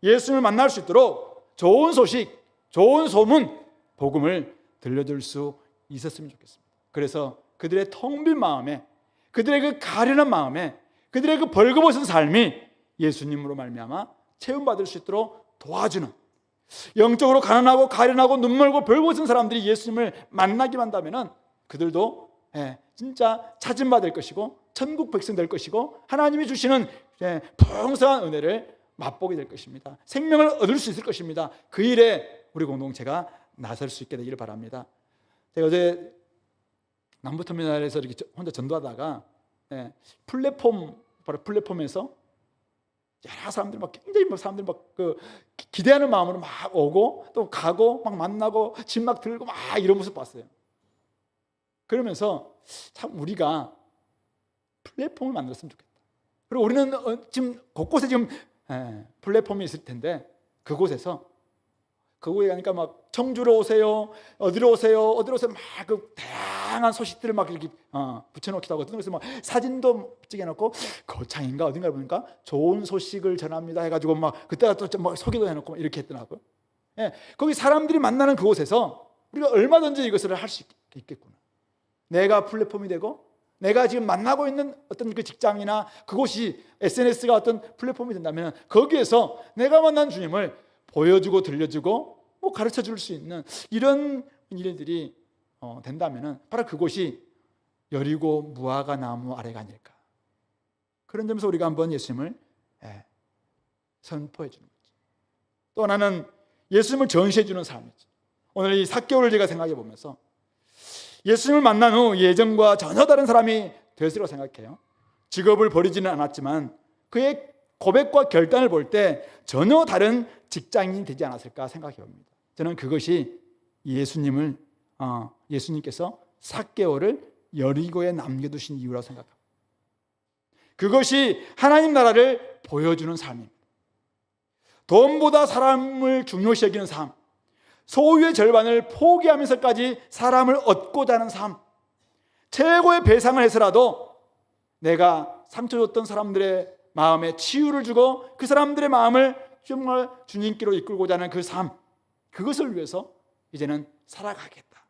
예수님을 만날 수 있도록 좋은 소식, 좋은 소문, 복음을 들려줄 수 있었으면 좋겠습니다. 그래서 그들의 텅 빈 마음에, 그들의 그 가련한 마음에, 그들의 그 벌거벗은 삶이 예수님으로 말미암아 체험받을 수 있도록 도와주는, 영적으로 가난하고 가련하고 눈멀고 벌거벗은 사람들이 예수님을 만나기만 한다면 그들도 진짜 찾음받을 것이고 천국 백성 될 것이고 하나님이 주시는 풍성한 은혜를 맛보게 될 것입니다. 생명을 얻을 수 있을 것입니다. 그 일에 우리 공동체가 나설 수 있게 되기를 바랍니다. 제가 어제 남부터미널에서 이렇게 혼자 전도하다가 플랫폼에서 여러 사람들이 막 굉장히 사람들이 막 기대하는 마음으로 막 오고 또 가고 막 만나고 짐 막 들고 막 이런 모습 봤어요. 그러면서 참 우리가 플랫폼을 만들었으면 좋겠다. 그리고 우리는 지금 곳곳에 지금 플랫폼이 있을 텐데 그곳에 가니까 막 청주로 오세요, 어디로 오세요 막 그 다양한 소식들을 막 이렇게 붙여놓기도 하고, 어떤 곳에서 막 사진도 찍어놓고 거창인가 어딘가 보니까 좋은 소식을 전합니다 해가지고 막 그때가 또 막 소개도 해놓고 막 이렇게 했더라고요. 거기 사람들이 만나는 그곳에서 우리가 얼마든지 이것을 할 수 있겠구나. 내가 플랫폼이 되고 내가 지금 만나고 있는 어떤 그 직장이나 그곳이 SNS가 어떤 플랫폼이 된다면 거기에서 내가 만난 주님을 보여주고 들려주고 뭐 가르쳐 줄 수 있는 이런 일들이 된다면 바로 그곳이 여리고 무화과 나무 아래가 아닐까. 그런 점에서 우리가 한번 예수님을 선포해 주는 거죠. 또 하나는 예수님을 전시해 주는 삶이죠. 오늘 이 삭개오를 제가 생각해 보면서 예수님을 만난 후 예전과 전혀 다른 사람이 되었으리라고 생각해요. 직업을 버리지는 않았지만 그의 고백과 결단을 볼 때 전혀 다른 직장인이 되지 않았을까 생각해 봅니다. 저는 그것이 예수님께서 삭개오를 여리고에 남겨두신 이유라고 생각합니다. 그것이 하나님 나라를 보여주는 삶입니다. 돈보다 사람을 중요시 여기는 삶, 소유의 절반을 포기하면서까지 사람을 얻고자 하는 삶, 최고의 배상을 해서라도 내가 상처 줬던 사람들의 마음에 치유를 주고 그 사람들의 마음을 정말 주님께로 이끌고자 하는 그 삶, 그것을 위해서 이제는 살아가겠다.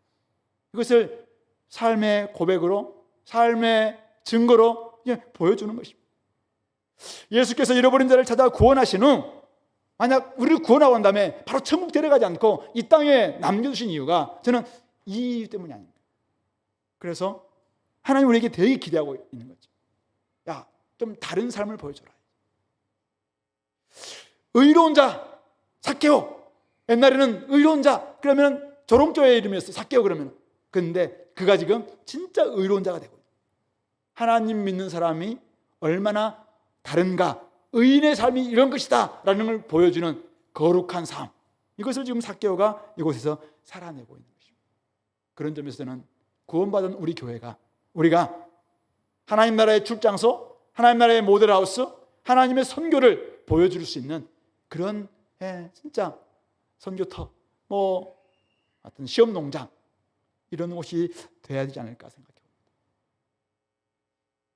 이것을 삶의 고백으로, 삶의 증거로 보여주는 것입니다. 예수께서 잃어버린 자를 찾아 구원하신 후 만약 우리를 구원하고 난 다음에 바로 천국 데려가지 않고 이 땅에 남겨두신 이유가 저는 이 이유 때문이 아닙니다. 그래서 하나님 우리에게 되게 기대하고 있는 거죠. 야, 좀 다른 삶을 보여줘라. 의로운 자, 삭개오. 옛날에는 의로운 자 그러면 조롱조의 이름이었어요. 삭개오 그러면. 그런데 그가 지금 진짜 의로운 자가 되고 하나님 믿는 사람이 얼마나 다른가, 의인의 삶이 이런 것이다 라는 걸 보여주는 거룩한 삶, 이것을 지금 삭개오가 이곳에서 살아내고 있는 것입니다. 그런 점에서는 구원받은 우리 교회가, 우리가 하나님 나라의 출장소, 하나님 나라의 모델하우스, 하나님의 선교를 보여줄 수 있는 그런 진짜 선교터, 뭐 어떤 시험 농장 이런 곳이 돼야 되지 않을까 생각합니다.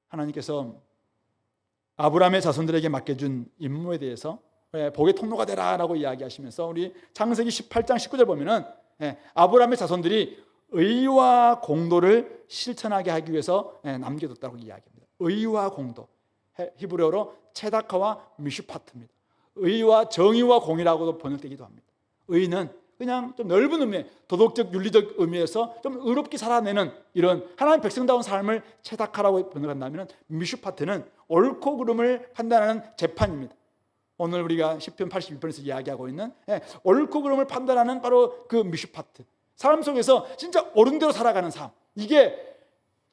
하나님께서 아브라함의 자손들에게 맡겨준 임무에 대해서 복의 통로가 되라라고 이야기하시면서 우리 창세기 18장 19절 보면은 아브라함의 자손들이 의와 공도를 실천하게 하기 위해서 남겨뒀다고 이야기합니다. 의와 공도, 히브리어로 체다카와 미슈파트입니다. 의와 정의와 공의라고도 번역되기도 합니다. 의는 그냥 좀 넓은 의미, 도덕적 윤리적 의미에서 좀 의롭게 살아내는 이런 하나님 백성다운 삶을 체다카라고 번역한다면, 미슈파트는 옳고 그름을 판단하는 재판입니다. 오늘 우리가 시편 81편에서 이야기하고 있는 옳고 그름을 판단하는 바로 그 미슈파트, 삶 속에서 진짜 옳은 대로 살아가는 삶, 이게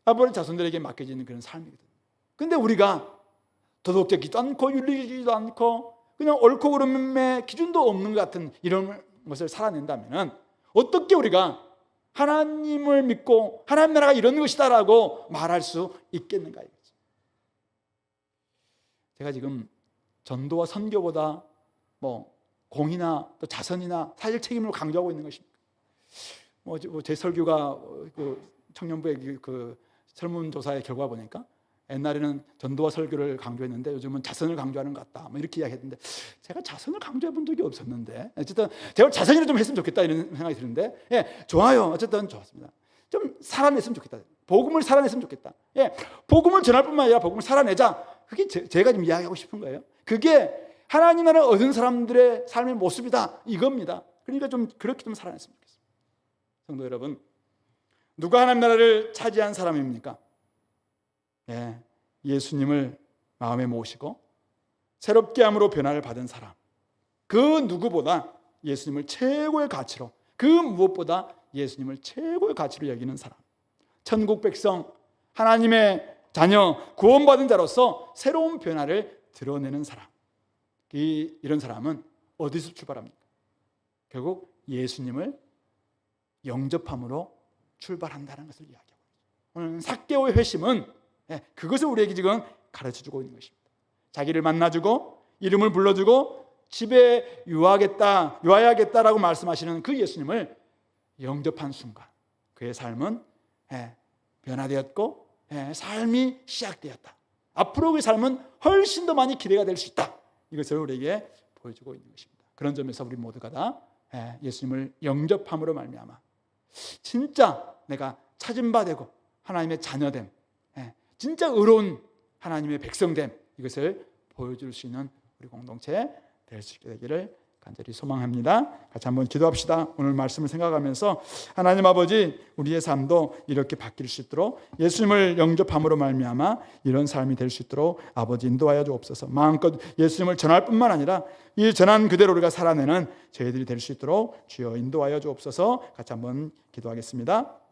아브라함 자손들에게 맡겨지는 그런 삶이거든요. 근데 우리가 도덕적이지도 않고 윤리적이지도 않고 그냥 옳고 그름의 기준도 없는 것 같은 이런 것을 살아낸다면 어떻게 우리가 하나님을 믿고 하나님 나라가 이런 것이다라고 말할 수 있겠는가 이거죠. 제가 지금 전도와 선교보다 뭐 공이나 또 자선이나 사실 책임을 강조하고 있는 것입니다. 제 설교가 그 청년부의 그 설문조사의 결과 보니까 옛날에는 전도와 설교를 강조했는데 요즘은 자선을 강조하는 것 같다, 뭐 이렇게 이야기했는데, 제가 자선을 강조해 본 적이 없었는데 어쨌든 제가 자선이라도 좀 했으면 좋겠다 이런 생각이 드는데, 좋아요. 어쨌든 좋았습니다. 좀 살아냈으면 좋겠다. 복음을 살아냈으면 좋겠다. 복음을 전할 뿐만 아니라 복음을 살아내자. 그게 제가 지금 이야기하고 싶은 거예요. 그게 하나님 나라를 얻은 사람들의 삶의 모습이다 이겁니다. 그러니까 좀 그렇게 좀 살아냈으면 좋겠습니다. 성도 여러분, 누가 하나님 나라를 차지한 사람입니까? 예수님을 마음에 모시고 새롭게 함으로 변화를 받은 사람, 그 누구보다 예수님을 최고의 가치로, 그 무엇보다 예수님을 최고의 가치로 여기는 사람, 천국 백성, 하나님의 자녀, 구원받은 자로서 새로운 변화를 드러내는 사람, 이런 사람은 어디서 출발합니까? 결국 예수님을 영접함으로 출발한다는 것을 이야기하고 있습니다. 오늘 삭개오의 회심은 그것을 우리에게 지금 가르쳐주고 있는 것입니다. 자기를 만나주고 이름을 불러주고 집에 유하야겠다라고 말씀하시는 그 예수님을 영접한 순간 그의 삶은 변화되었고 삶이 시작되었다. 앞으로 그의 삶은 훨씬 더 많이 기대가 될 수 있다. 이것을 우리에게 보여주고 있는 것입니다. 그런 점에서 우리 모두가 다 예수님을 영접함으로 말미암아 진짜 내가 찾은 바 되고 하나님의 자녀됨, 진짜 의로운 하나님의 백성됨, 이것을 보여줄 수 있는 우리 공동체 될 수 있게 되기를 간절히 소망합니다. 같이 한번 기도합시다. 오늘 말씀을 생각하면서 하나님 아버지, 우리의 삶도 이렇게 바뀔 수 있도록 예수님을 영접함으로 말미암아 이런 삶이 될 수 있도록 아버지 인도하여 주옵소서. 마음껏 예수님을 전할 뿐만 아니라 이 전한 그대로 우리가 살아내는 저희들이 될 수 있도록 주여 인도하여 주옵소서. 같이 한번 기도하겠습니다.